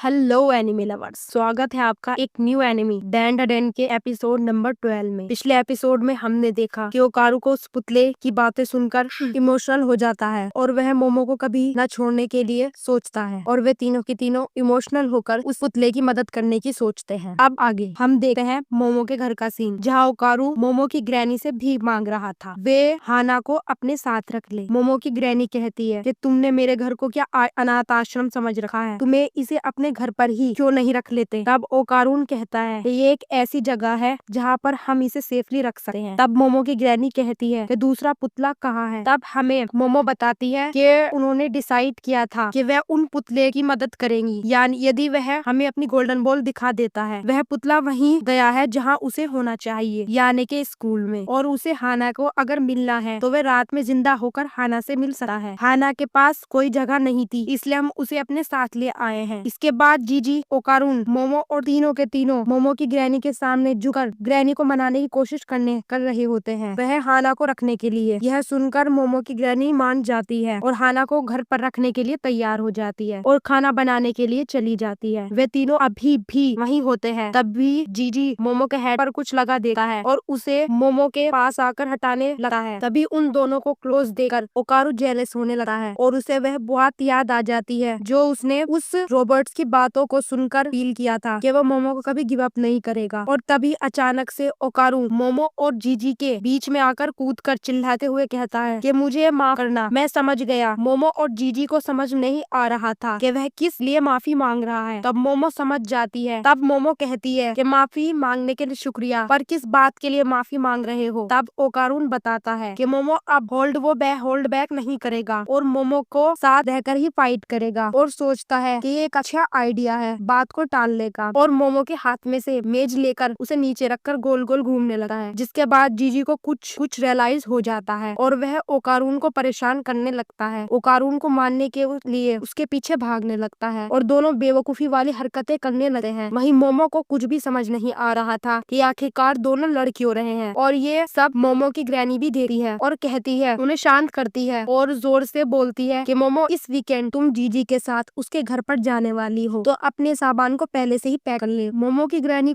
Hello anime lovers, स्वागत है आपका एक new enemy Dan the den के एपिसोड नंबर 12 में। पिछले एपिसोड में हमने देखा कि ओकारू को उस पुतले की बातें सुनकर इमोशनल हो जाता है और वह मोमो को कभी न छोड़ने के लिए सोचता है और वे तीनों की तीनों इमोशनल होकर उस पुतले की मदद करने की सोचते हैं। अब आगे हम देखते हैं मोमो के घर का सीन, जहाँ ओकारू मोमो की ग्रैनी से भीख मांग रहा था। वे हाना को अपने साथ रख ले। मोमो की ग्रैनी कहती है कि तुमने मेरे घर को क्या अनाथ आश्रम समझ रखा है, तुम्हें इसे अपने घर पर ही क्यों नहीं रख लेते। तब ओकारून कहता है कि ये एक ऐसी जगह है जहाँ पर हम इसे सेफली रख सकते हैं। तब मोमो की ग्रैनी कहती है कि दूसरा पुतला कहाँ है। तब हमें मोमो बताती है कि उन्होंने डिसाइड किया था कि वह उन पुतले की मदद करेंगी, यानी यदि वह हमें अपनी गोल्डन बॉल दिखा देता है। वह पुतला वहीं गया है जहाँ उसे होना चाहिए, यानी के स्कूल में, और उसे हाना को अगर मिलना है तो वह रात में जिंदा होकर हाना से मिल सकता है। हाना के पास कोई जगह नहीं थी, इसलिए हम उसे अपने साथ ले आए हैं। इसके बाद जीजी, ओकारून, मोमो और तीनों के तीनों मोमो की ग्रैनी के सामने झुककर ग्रैनी को मनाने की कोशिश कर रहे होते हैं, वह हाना को रखने के लिए। यह सुनकर मोमो की ग्रैनी मान जाती है और हाना को घर पर रखने के लिए तैयार हो जाती है और खाना बनाने के लिए चली जाती है। वे तीनों अभी भी वहीं होते हैं। तब भी जीजी मोमो के हेड पर कुछ लगा देता है और उसे मोमो के पास आकर हटाने लगा है। तभी उन दोनों को क्लोज देखकर ओकारू जेलस होने लगा है और उसे वह बहुत याद आ जाती है जो उसने उस रॉबर्ट्स की बातों को सुनकर फील किया था कि वो मोमो को कभी गिव अप नहीं करेगा। और तभी अचानक से ओकारू मोमो और जीजी के बीच में आकर कूदकर चिल्लाते हुए कहता है कि मुझे माफ करना, मैं समझ गया। मोमो और जीजी को समझ नहीं आ रहा था कि वह किस लिए माफी मांग रहा है। तब मोमो समझ जाती है। तब मोमो कहती है कि माफी मांगने के लिए शुक्रिया, पर किस बात के लिए माफी मांग रहे हो। तब ओकारून बताता है कि मोमो अब होल्ड बैक नहीं करेगा और मोमो को साथ रहकर ही फाइट करेगा और सोचता है कि ये एक अच्छा आइडिया है बात को टालने का, और मोमो के हाथ में से मेज लेकर उसे नीचे रखकर गोल गोल घूमने लगा है। जिसके बाद जीजी को कुछ रियलाइज हो जाता है और वह ओकारून को परेशान करने लगता है, ओकारून को मारने के लिए उसके पीछे भागने लगता है और दोनों बेवकूफी वाली हरकतें करने लगते हैं। वहीं मोमो को कुछ भी समझ नहीं आ रहा था कि आखिरकार दोनों लड़ क्यों रहे हैं, और ये सब मोमो की ग्रैनी भी देती है और कहती है, उन्हें शांत करती है और जोर से बोलती है कि मोमो, इस वीकेंड तुम जीजी के साथ उसके घर पर जाने वाली हो, तो अपने सामान को पहले से ही पैक कर ले। मोमो ग्रैनी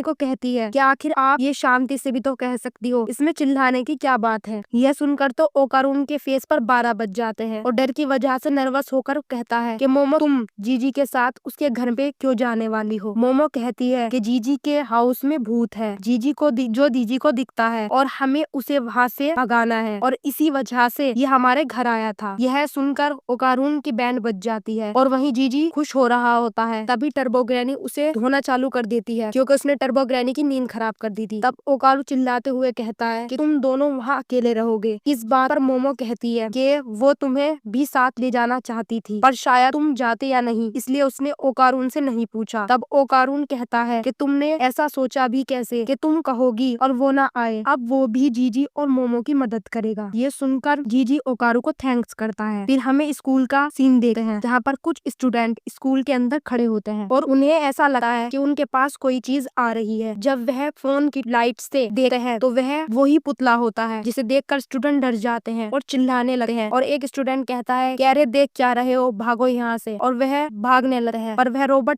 को कहती है कि आखिर आप ये शांति से भी तो कह सकती हो, इसमें चिल्लाने की क्या बात है। यह सुनकर तो ओकारून के फेस पर 12 बज जाते हैं और डर की वजह से नर्वस होकर कहता है कि मोमो, तुम जीजी के साथ उसके घर पे क्यों जाने वाली हो। मोमो कहती है कि जीजी के हाउस में भूत है, जो जीजी को दिखता है और हमें उसे वहाँ से भगाना है, और इसी वजह से ये हमारे घर आया था। यह सुनकर ओकारून की बैंड बज जाती है और वहीं जीजी खुश हो रहा होता है। तभी टर्बो ग्रैनी उसे धोना चालू कर देती है क्योंकि उसने टर्बो ग्रैनी की नींद खराब कर दी थी। तब ओकारू चिल्लाते हुए कहता है कि तुम दोनों वहाँ अकेले रहोगे। इस बात पर मोमो कहती है कि वो तुम्हें भी साथ ले जाना चाहती थी, पर शायद तुम जाते या नहीं, इसलिए उसने ओकारून से नहीं पूछा। तब ओकारून कहता है कि तुमने ऐसा सोचा भी कैसे कि तुम कहोगी और वो ना आए। अब वो भी जीजी और मोमो की मदद करेगा। ये सुनकर जीजी ओकारू को थैंक्स करता है। फिर हमें स्कूल का सीन देखते हैं जहाँ पर कुछ स्टूडेंट स्कूल के अंदर खड़े होते हैं और उन्हें ऐसा लगता है कि उनके पास कोई चीज आ रही है। जब वह फोन की लाइट से देखते हैं तो वह वही पुतला होता है, जिसे देखकर स्टूडेंट डर जाते हैं और चिल्लाने लगते हैं। और एक स्टूडेंट कहता है कि अरे देख क्या रहे हो, भागो यहाँ से, और वह भागने लगते हैं। पर वह रोबोट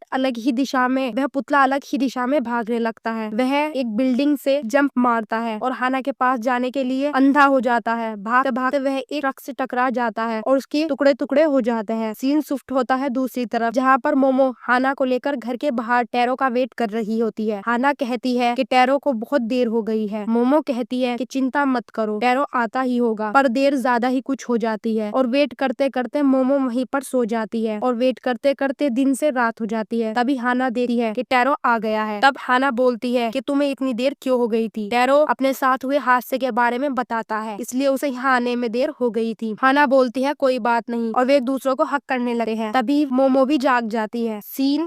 वह पुतला अलग ही दिशा में भागने लगता है। वह एक बिल्डिंग से जंप मारता है और हाना के पास जाने के लिए अंधा हो जाता है। भागते भागते वह एक ट्रक से टकरा जाता है और उसके टुकड़े टुकड़े हो जाते हैं। सीन शिफ्ट होता है दूसरी तरफ, जहाँ पर मोमो हाना को लेकर घर के बाहर टैरो का वेट कर रही होती है। हाना कहती है कि टैरो को बहुत देर हो गई है। मोमो कहती है कि चिंता मत करो, टैरो आता ही होगा, पर देर ज्यादा ही कुछ हो जाती है। और वेट करते करते मोमो वहीं पर सो जाती है और वेट करते करते दिन से रात हो जाती है। तभी हाना देखती है कि टैरो आ गया है। तब हाना बोलती है कि तुम्हें इतनी देर क्यों हो गई थी। टैरो अपने साथ हुए हादसे के बारे में बताता है, इसलिए उसे यहाँ आने में देर हो गई थी। हाना बोलती है कोई बात नहीं, और वे एक दूसरे को हक करने लगे हैं। तभी मोमो भी जाग जाती है।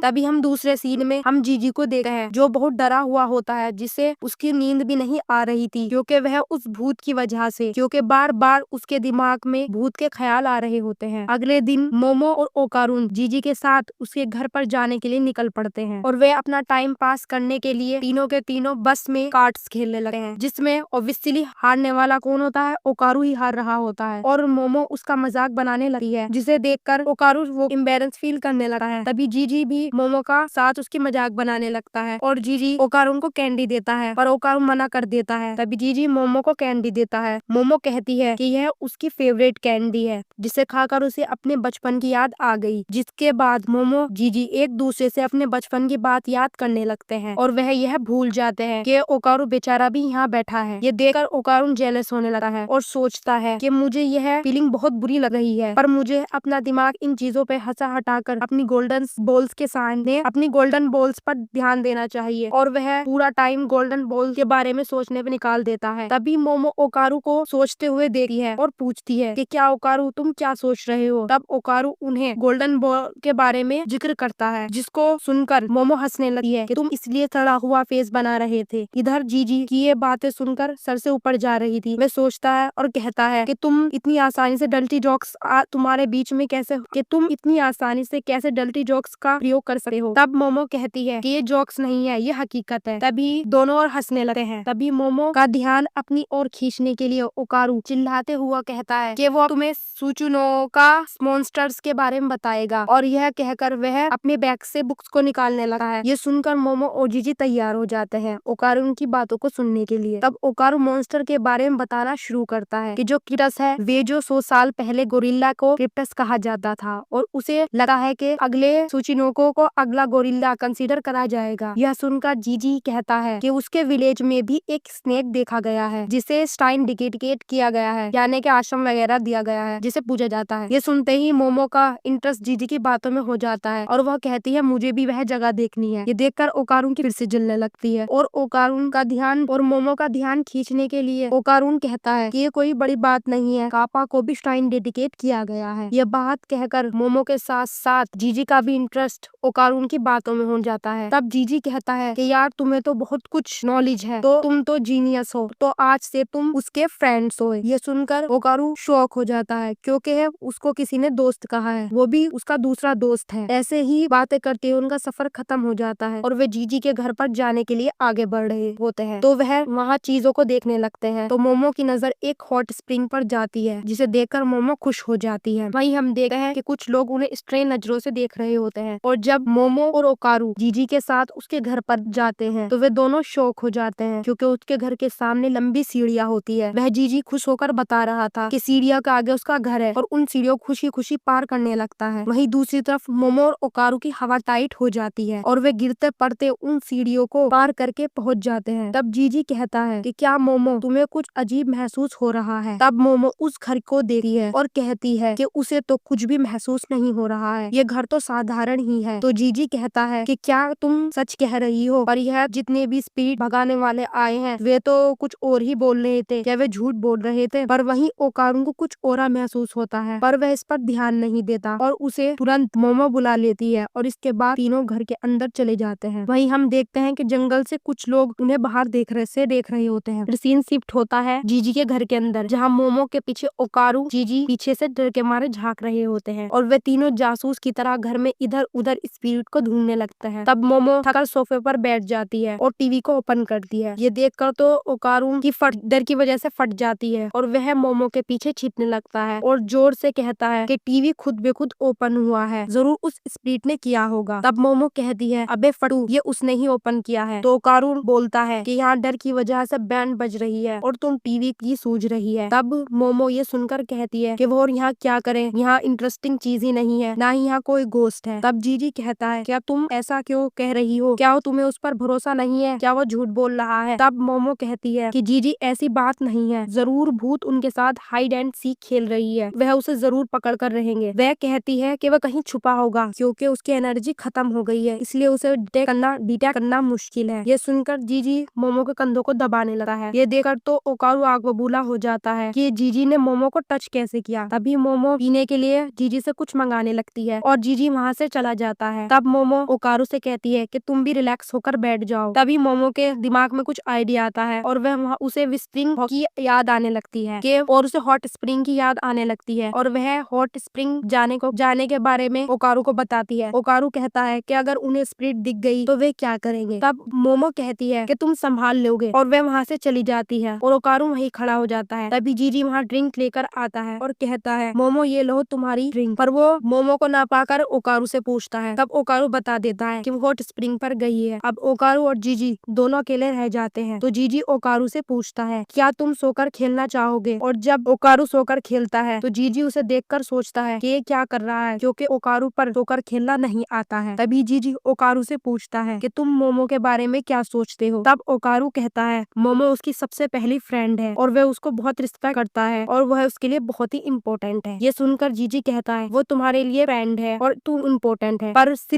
तभी हम दूसरे सीन में हम जीजी को देखते हैं जो बहुत डरा हुआ होता है, जिसे उसकी नींद भी नहीं आ रही थी क्योंकि वह उस भूत की वजह से, क्योंकि बार बार उसके दिमाग में भूत के ख्याल आ रहे होते हैं। अगले दिन मोमो और ओकारून जीजी के साथ उसके घर पर जाने के लिए निकल पड़ते हैं और वे अपना टाइम पास करने के लिए तीनों के तीनों बस में कार्ड्स खेलने लगे हैं, जिसमें ऑब्वियसली हारने वाला कौन होता है, ओकारू ही हार रहा होता है। और मोमो उसका मजाक बनाने लगी है, जिसे देखकर ओकारू वो इम्बेरेंस फील करने लगता है। तभी जीजी भी मोमो का साथ उसकी मजाक बनाने लगता है और जीजी ओकारुन को कैंडी देता है, पर ओकारुन मना कर देता है। तभी जीजी मोमो को कैंडी देता है। मोमो कहती है कि यह उसकी फेवरेट कैंडी है, जिसे खाकर उसे अपने बचपन की याद आ गई। जिसके बाद मोमो जीजी एक दूसरे से अपने बचपन की बात याद करने लगते हैं और वह यह भूल जाते हैं कि ओकारू बेचारा भी यहाँ बैठा है। ये देखकर ओकारुन जेलस होने लगता है और सोचता है कि मुझे यह फीलिंग बहुत बुरी लग रही है, पर मुझे अपना दिमाग इन चीजों पे हटाकर अपनी गोल्डन बॉल्स के सामने अपनी गोल्डन बॉल्स पर ध्यान देना चाहिए और वह पूरा टाइम गोल्डन बॉल के बारे में सोचने पे निकाल देता है। तभी मोमो ओकारू को सोचते हुए देखती है और पूछती है कि क्या ओकारू तुम क्या सोच रहे हो। तब ओकारू उन्हें गोल्डन बॉल के बारे में जिक्र करता है, जिसको सुनकर मोमो हंसने लगती है कि तुम इसलिए सड़ा हुआ फेस बना रहे थे। इधर जीजी की ये बातें सुनकर सर से ऊपर जा रही थी। वह सोचता है और कहता है कि तुम इतनी आसानी से डल्टी जोक्स तुम्हारे बीच में कैसे डल्टी जोक्स का प्रयोग कर सकते हो। तब मोमो कहती है कि ये जोक्स नहीं है, ये हकीकत है। तभी दोनों और हंसने लगते हैं। तभी मोमो का ध्यान अपनी ओर खींचने के लिए ओकारू चिल्लाते हुआ कहता है कि वो तुम्हें सुचुनोका मॉन्स्टर्स के बारे में बताएगा और यह कहकर वह अपने बैग से बुक्स को निकालने लगा है। ये सुनकर मोमो और जीजी तैयार हो जाते हैं ओकारू की बातों को सुनने के लिए। तब ओकारू मॉन्स्टर के बारे में बताना शुरू करता है कि जो क्रिप्टस है वे जो 100 साल पहले गोरिल्ला को क्रिप्टस कहा जाता था और उसे लगा है कि अगले सुचिनोको को अगला गोरिल्ला कंसीडर करा जाएगा। यह सुनकर जीजी कहता है कि उसके विलेज में भी एक स्नेक देखा गया है जिसे स्टाइन डिकेट किया गया है, यानी कि आश्रम वगैरह दिया गया है जिसे पूजा जाता है। ये सुनते ही मोमो का इंटरेस्ट जीजी की बातों में हो जाता है और वह कहती है मुझे भी वह जगह देखनी है। ये देखकर ओकारून की फिर से जलने लगती है और ओकारून का ध्यान और मोमो का ध्यान खींचने के लिए ओकारून कहता है कि ये कोई बड़ी बात नहीं है, कापा को भी स्टाइन डेडिकेट किया गया है। यह बात कहकर मोमो के साथ साथ जीजी का भी इंटरेस्ट ओकारून की बातों में हो जाता है। तब जीजी कहता है कि यार तुम्हें तो बहुत कुछ नॉलेज है, तो तुम तो जीनियस हो, तो आज से तुम उसके फ्रेंड्स हो। ये सुनकर ओकारू शॉक हो जाता है क्योंकि उसको किसी ने दोस्त कहा है, वो भी उसका दूसरा दोस्त है। ऐसे ही बातें करते हुए उनका सफर खत्म हो जाता है और वे जीजी के घर पर जाने के लिए आगे बढ़ रहे होते हैं। तो वह वहाँ चीजों को देखने लगते हैं। तो मोमो की नजर एक हॉट स्प्रिंग पर जाती है जिसे देखकर मोमो खुश हो जाती है। वहीं हम देखते हैं कि कुछ लोग उन्हें स्ट्रेन नजरों से देख रहे होते हैं और जब मोमो और ओकारू जीजी के साथ उसके घर पर जाते हैं तो वे दोनों शॉक हो जाते हैं क्योंकि उसके घर के सामने लंबी सीढ़ियां होती है। वह जीजी खुश होकर बता रहा था कि सीढ़ियां के आगे उसका घर है और उन सीढ़ियों खुशी खुशी पार करने लगता है। वहीं दूसरी तरफ मोमो और ओकारू की हवा टाइट हो जाती है और वे गिरते पड़ते उन सीढ़ियों को पार करके पहुंच जाते हैं। तब जीजी कहता है कि क्या मोमो तुम्हें कुछ अजीब महसूस हो रहा है। तब मोमो उस घर को देखती है और कहती है कि उसे तो कुछ भी महसूस नहीं हो रहा है, ये घर तो साधारण ही है। तो जीजी कहता है कि क्या तुम सच कह रही हो, पर यह जितने भी स्पीड भगाने वाले आए हैं वे तो कुछ और ही बोल रहे थे, क्या वे झूठ बोल रहे थे। पर वहीं ओकारू को कुछ और महसूस होता है पर वह इस पर ध्यान नहीं देता और उसे तुरंत मोमो बुला लेती है और इसके बाद तीनों घर के अंदर चले जाते हैं। वहीं हम देखते हैं कि जंगल से कुछ लोग उन्हें बाहर देख रहे होते हैं। फिर सीन शिफ्ट होता है जीजी के घर के अंदर जहाँ मोमो के पीछे ओकारू जीजी पीछे से डर के मारे झांक रहे होते हैं और वे तीनों जासूस की तरह घर में इधर उधर स्पिरिट को ढूंढने लगते हैं। तब मोमो थककर सोफे पर बैठ जाती है और टीवी को ओपन करती है। ये देखकर तो ओकारू की डर की वजह से फट जाती है और वह मोमो के पीछे छिपने लगता है और जोर से कहता है कि टीवी खुद बेखुद ओपन हुआ है, जरूर उस स्पिरिट ने किया होगा। तब मोमो कहती है अबे फटू, ये उसने ही ओपन किया है। तो ओकारू बोलता है कि यहाँ डर की वजह से बैंड बज रही है और तुम टीवी की सूझ रही है। तब मोमो ये सुनकर कहती है कि वो यहाँ क्या करे, यहाँ इंटरेस्टिंग चीज ही नहीं है, ना ही यहाँ कोई गोस्ट है। तब जीजी कहता है क्या तुम ऐसा क्यों कह रही हो, क्या तुम्हें उस पर भरोसा नहीं है, क्या वो झूठ बोल रहा है। तब मोमो कहती है कि जीजी ऐसी बात नहीं है, जरूर भूत उनके साथ हाइड एंड सीक खेल रही है, वह उसे जरूर पकड़ कर रहेंगे। वह कहती है कि वह कहीं छुपा होगा क्योंकि उसकी एनर्जी खत्म हो गई है, इसलिए उसे डिटेक्ट करना मुश्किल है। ये सुनकर जीजी मोमो के कंधों को दबाने लगा है। ये देखकर तो ओकारू आग बबूला हो जाता है कि जीजी ने मोमो को टच कैसे किया। तभी मोमो पीने के लिए जीजी से कुछ मंगाने लगती है और जीजी वहाँ से चला जाता है। तब मोमो ओकारू से कहती है कि तुम भी रिलैक्स होकर बैठ जाओ। तभी मोमो के दिमाग में कुछ आइडिया आता है और वह वहाँ उसे स्प्रिंग की याद आने लगती है कि और उसे हॉट स्प्रिंग की याद आने लगती है और वह हॉट स्प्रिंग जाने के बारे में ओकारू को बताती है। ओकारू कहता है कि अगर उन्हें स्पिरिट दिख गई तो वे क्या करेंगे। तब मोमो कहती है कि तुम संभाल लोगे और वह वहाँ से चली जाती है और ओकारू वहीं खड़ा हो जाता है। तभी जीजी वहाँ ड्रिंक लेकर आता है और कहता है मोमो ये लो तुम्हारी ड्रिंक, पर वो मोमो को को ना पाकर ओकारू से पूछता है। तब ओकारू बता देता है कि वो हॉट स्प्रिंग पर गई है। अब ओकारू और जीजी दोनों अकेले रह जाते हैं। तो जीजी ओकारू से पूछता है, क्या तुम सोकर खेलना चाहोगे? और जब ओकारू सोकर खेलता है तो जीजी उसे देखकर सोचता है कि ये क्या कर रहा है, क्योंकि ओकारू पर सोकर खेलना नहीं आता है। तभी जीजी ओकारू से पूछता है कि तुम मोमो के बारे में क्या सोचते हो? तब ओकारू कहता है मोमो उसकी सबसे पहली फ्रेंड है और वह उसको बहुत रिस्पेक्ट करता है और वह उसके लिए बहुत ही इम्पोर्टेंट है। ये सुनकर जीजी कहता है वो तुम्हारे लिए फ्रेंड है और तू इम्पोर्टेंट है,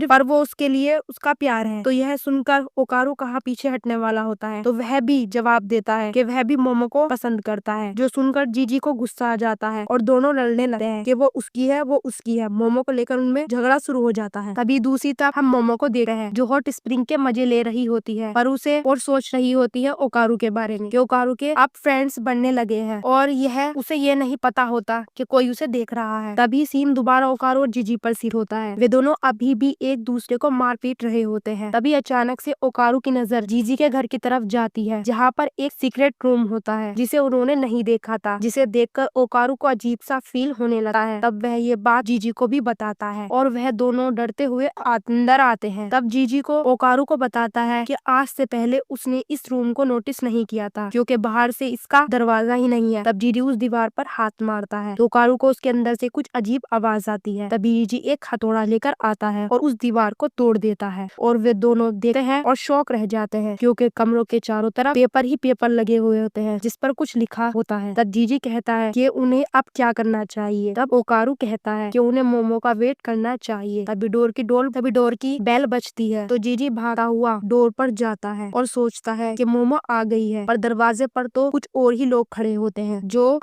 पर वो उसके लिए उसका प्यार है। तो यह सुनकर ओकारू कहाँ पीछे हटने वाला होता है तो वह भी जवाब देता है कि वह भी मोमो को पसंद करता है। जो सुनकर जीजी को गुस्सा आ जाता है और दोनों लड़ने लगते हैं कि वो उसकी है। मोमो को लेकर उनमें झगड़ा शुरू हो जाता है। तभी दूसरी तरफ हम मोमो को देख रहे हैं जो हॉट स्प्रिंग के मजे ले रही होती है, पर उसे और सोच रही होती है ओकारू के बारे में कि ओकारू के अब फ्रेंड्स बनने लगे हैं और यह उसे ये नहीं पता होता कि कोई उसे देख रहा है। तभी सीन दोबारा ओकारू और जीजी पर सिर होता है। वे दोनों अभी भी एक दूसरे को मार पीट रहे होते हैं। तभी अचानक से ओकारू की नजर जीजी के घर की तरफ जाती है जहाँ पर एक सीक्रेट रूम होता है जिसे उन्होंने नहीं देखा था, जिसे देखकर ओकारू को अजीब सा फील होने लगा है। तब वह ये बात जीजी को भी बताता है और वह दोनों डरते हुए अंदर आते हैं। तब जीजी को ओकारू को बताता है कि आज से पहले उसने इस रूम को नोटिस नहीं किया था क्योंकि बाहर से इसका दरवाजा ही नहीं है। तब जीजी उस दीवार पर हाथ मारता है तो ओकारू को उसके अंदर से कुछ अजीब आवाज आती है। तभी जीजी एक हथौड़ा लेकर आता है और उस दीवार को तोड़ देता है और वे दोनों देखते हैं और शौक रह जाते हैं क्योंकि कमरों के चारों तरफ पेपर ही पेपर लगे हुए होते हैं जिस पर कुछ लिखा होता है। तब जीजी कहता है कि उन्हें अब क्या करना चाहिए। तब ओकारू कहता है कि उन्हें मोमो का वेट करना चाहिए। तभी डोर की बेल बजती है तो जीजी भागता हुआ डोर पर जाता है और सोचता है कि मोमो आ गई है, पर दरवाजे पर तो कुछ और ही लोग खड़े होते हैं जो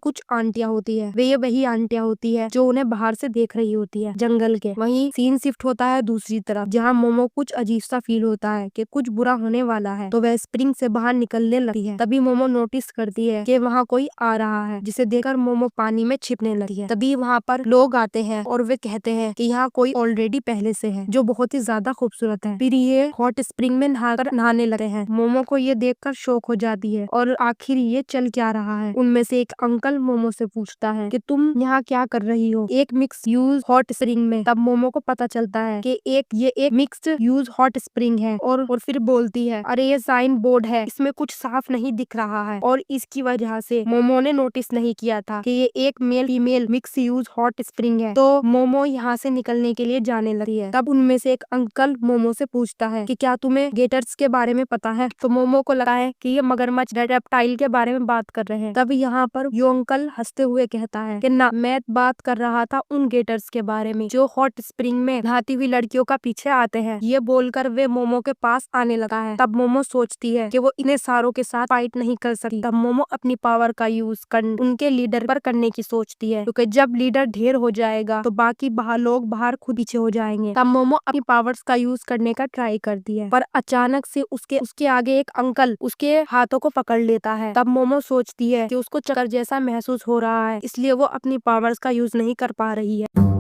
कुछ आंटियां होती है। वे वही आंटियां होती है जो उन्हें बाहर से देख रही होती है जंगल के। वहीं सीन शिफ्ट होता है दूसरी तरफ जहाँ मोमो कुछ अजीब सा फील होता है कि कुछ बुरा होने वाला है तो वह स्प्रिंग से बाहर निकलने लगती है। तभी मोमो नोटिस करती है कि वहाँ कोई आ रहा है, जिसे देखकर मोमो पानी में छिपने लगी है। तभी वहाँ पर लोग आते हैं और वे कहते हैं कि यहाँ कोई ऑलरेडी पहले से है जो बहुत ही ज्यादा खूबसूरत है। फिर ये हॉट स्प्रिंग में नहाने लगे हैं। मोमो को ये देखकर शौक हो जाती है और आखिर ये चल क्या रहा है। उनमें से एक अंकल मोमो से पूछता है कि तुम यहाँ क्या कर रही हो एक मिक्स यूज हॉट स्प्रिंग में। तब मोमो को पता चलता है कि ये एक मिक्स्ड यूज हॉट स्प्रिंग है और फिर बोलती है अरे ये साइन बोर्ड है, इसमें कुछ साफ नहीं दिख रहा है। और इसकी वजह से मोमो ने नोटिस नहीं किया था कि ये एक male female mix use hot spring है। तो मोमो यहाँ से निकलने के लिए जाने लगी है। तब उनमें से एक अंकल मोमो से पूछता है कि क्या तुम्हें गेटर्स के बारे में पता है। तो मोमो को लगा है कि ये मगरमच्छ रेप्टाइल के बारे में बात कर रहे हैं। तब यहाँ पर यो अंकल हंसते हुए कहता है कि ना, मैं बात कर रहा था उन गेटर्स के बारे में जो हॉट स्प्रिंग में नहाती हुई लड़कियों का पीछे आते हैं। ये बोलकर वे मोमो के पास आने लगा है। तब मोमो सोचती है कि वो इन्हें सारों के साथ फाइट नहीं कर सकती। तब मोमो अपनी पावर का यूज कर उनके लीडर पर करने की सोचती है क्योंकि जब लीडर ढेर हो जाएगा तो बाकी लोग बाहर खुद पीछे हो जाएंगे। तब मोमो अपनी पावर्स का यूज करने का ट्राई करती है, पर अचानक से उसके आगे एक अंकल उसके हाथों को पकड़ लेता है। तब मोमो सोचती है कि उसको चक्कर जैसा महसूस हो रहा है, इसलिए वो अपनी पावर्स का यूज नहीं कर पा रही है।